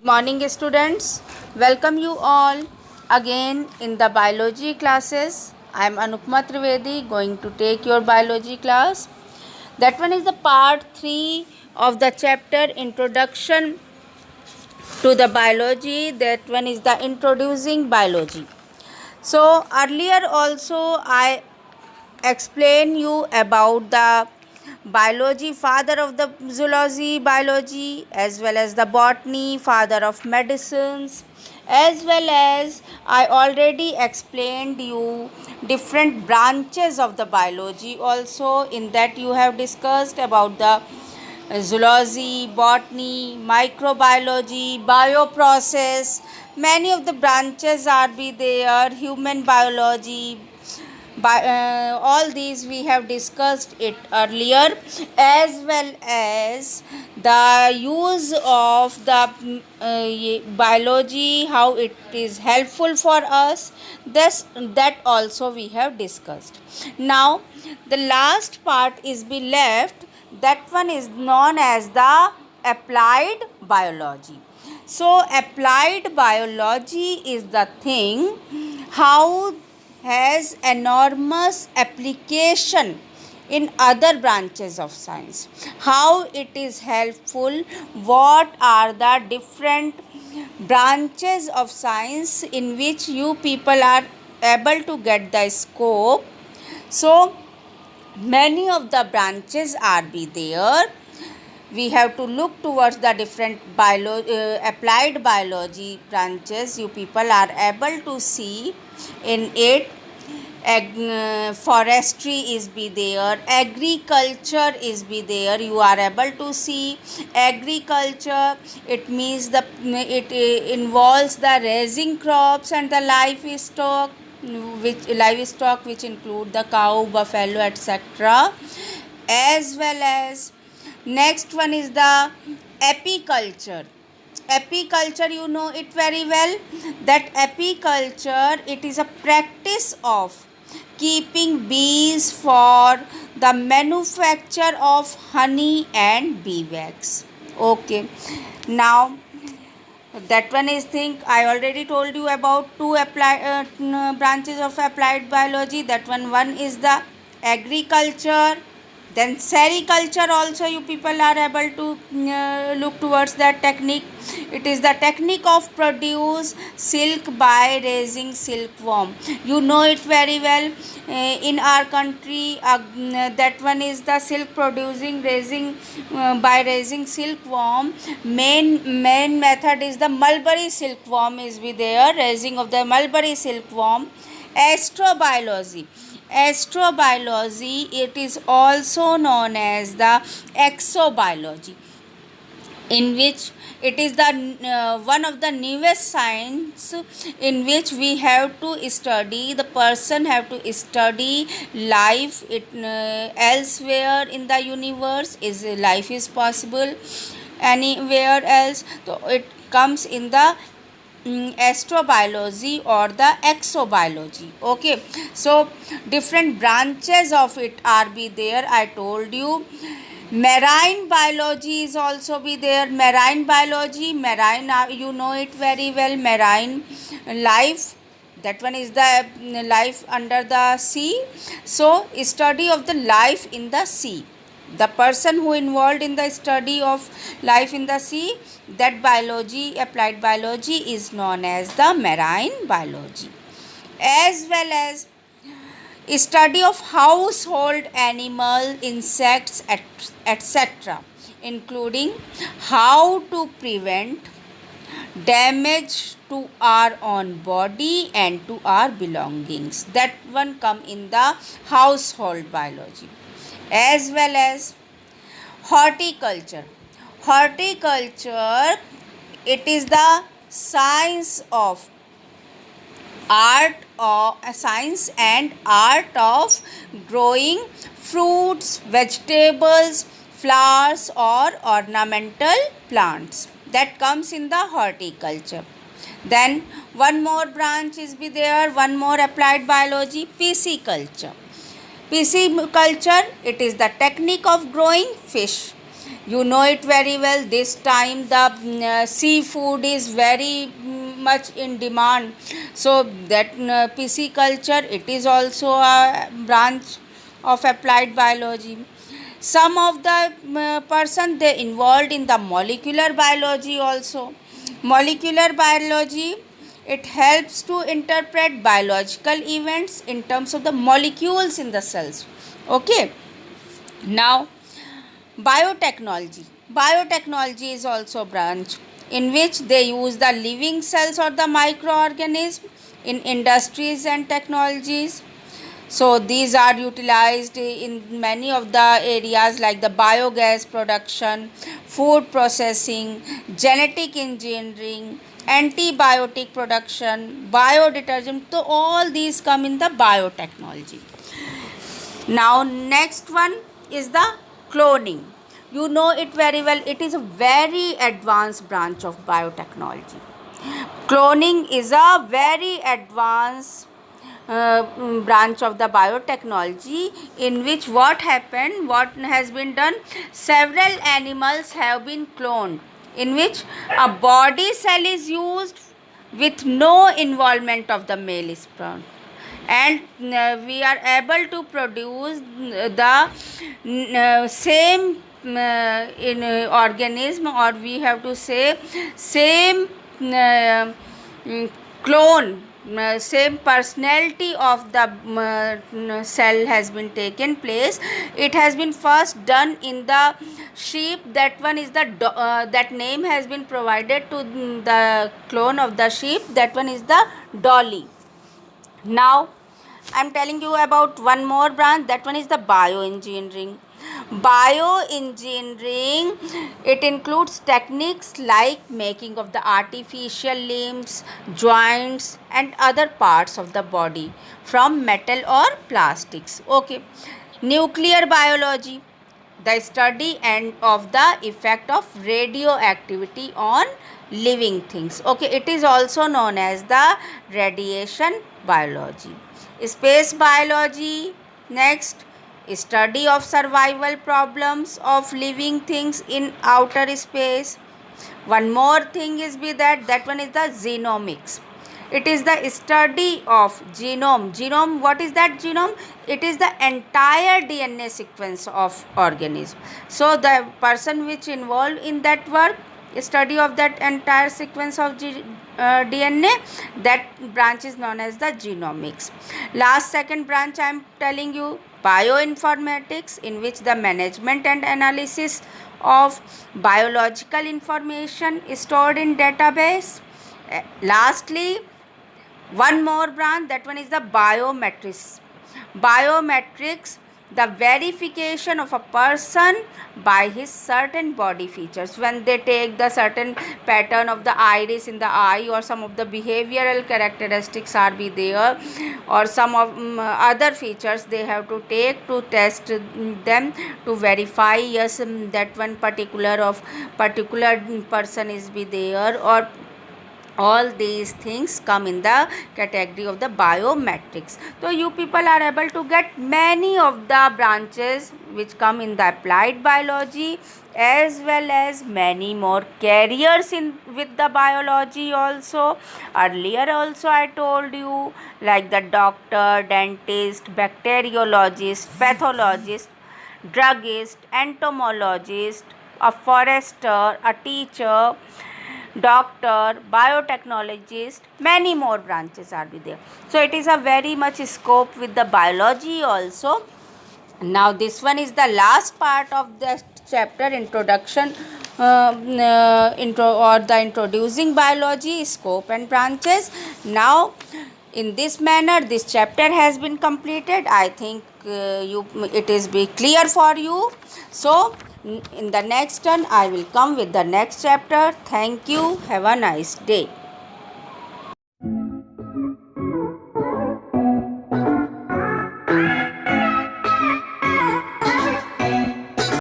Morning students, welcome you all again in the biology classes. I am Anupma Trivedi going to take your biology class. That one is the part 3 of the chapter introduction to the biology. That one is the introducing biology. So earlier also I explain you about the biology, father of the zoology, biology, as well as the botany, father of medicines, as well as I already explained you different branches of the biology. Also in that you have discussed about the zoology, botany, microbiology, bioprocess. Many of the branches are be there, human biology, all these we have discussed it earlier, as well as the use of the biology, how it is helpful for us. That also we have discussed. Now the last part is be left. That one is known as the applied biology. So applied biology is the thing how has enormous application in other branches of science, how it is helpful, what are the different branches of science in which you people are able to get the scope. So many of the branches are be there. We have to look towards the different applied biology branches you people are able to see in it. Forestry is be there, agriculture is be there. You are able to see agriculture, it means it involves the raising crops and the livestock which include the cow, buffalo, etc. As well as next one is the apiculture. Apiculture, you know it very well, that apiculture, it is a practice of keeping bees for the manufacture of honey and bee wax. Okay, now that one is think I already told you about two branches of applied biology. That one is the agriculture, then sericulture. Also you people are able to look towards that technique. It is the technique of produce silk by raising silkworm. You know it very well. In our country, that one is the silk producing raising by raising silkworm. Main method is the mulberry silkworm is be there, raising of the mulberry silkworm. Astrobiology, it is also known as the exobiology, in which it is the one of the newest science in which we have to study, the person have to study life it elsewhere in the universe. Is life is possible anywhere else? So it comes in the astrobiology or the exobiology. Okay, so different branches of it are be there. I told you marine biology is also be there. Marine biology, you know it very well. Marine life, that one is the life under the sea. So study of the life in the sea, the person who involved in the study of life in the sea, that biology, applied biology, is known as the marine biology. As well as study of household animal, insects, etc., including how to prevent damage to our own body and to our belongings. That one come in the household biology. As well as horticulture. Horticulture, it is the science of art or science and art of growing fruits, vegetables, flowers or ornamental plants. That comes in the horticulture. Then one more branch is be there, one more applied biology, pisciculture. Pisciculture, it is the technique of growing fish. You know it very well. This time the seafood is very much in demand. So that pisciculture, it is also a branch of applied biology. Some of the person, they involved in the molecular biology also. Molecular biology, it helps to interpret biological events in terms of the molecules in the cells. Okay. Now, biotechnology. Biotechnology is also a branch in which they use the living cells or the microorganism in industries and technologies. So these are utilized in many of the areas like the biogas production, food processing, genetic engineering, antibiotic production, biodetergent. So all these come in the biotechnology. Now next one is the cloning. You know it very well. It is a very advanced branch of biotechnology. Cloning is a very advanced branch of the biotechnology, in which what has been done, several animals have been cloned, in which a body cell is used with no involvement of the male sperm, and we are able to produce the same in organism, or we have to say same clone, same personality of the cell has been taken place. It has been first done in the sheep. That one is the that name has been provided to the clone of the sheep. That one is the Dolly. Now I am telling you about one more branch. That one is the bioengineering. Bioengineering, it includes techniques like making of the artificial limbs, joints and other parts of the body from metal or plastics. Okay. Nuclear biology, the study and of the effect of radioactivity on living things. Okay, it is also known as the radiation biology. Space biology, next, study of survival problems of living things in outer space. One more thing is that one is the genomics. It is the study of genome. What is that genome? It is the entire DNA sequence of organism. So the person which involved in that work, study of that entire sequence of DNA, that branch is known as the genomics. Last, second branch I am telling you, bioinformatics, in which the management and analysis of biological information is stored in database. Lastly, one more branch, that one is the biometrics. Biometrics, the verification of a person by his certain body features. When they take the certain pattern of the iris in the eye, or some of the behavioral characteristics are be there, or some of other features they have to take to test them to verify yes that one particular person is be there, or all these things come in the category of the biometrics. So you people are able to get many of the branches which come in the applied biology, as well as many more careers in with the biology also. Earlier also I told you, like the doctor, dentist, bacteriologist, pathologist, druggist, entomologist, a forester, a teacher, doctor, biotechnologist, many more branches are be there. So it is a very much scope with the biology also. Now this one is the last part of the chapter, introduction introducing biology, scope and branches. Now in this manner this chapter has been completed. I think it is be clear for you. So in the next turn I will come with the next chapter. Thank you. Have a nice day.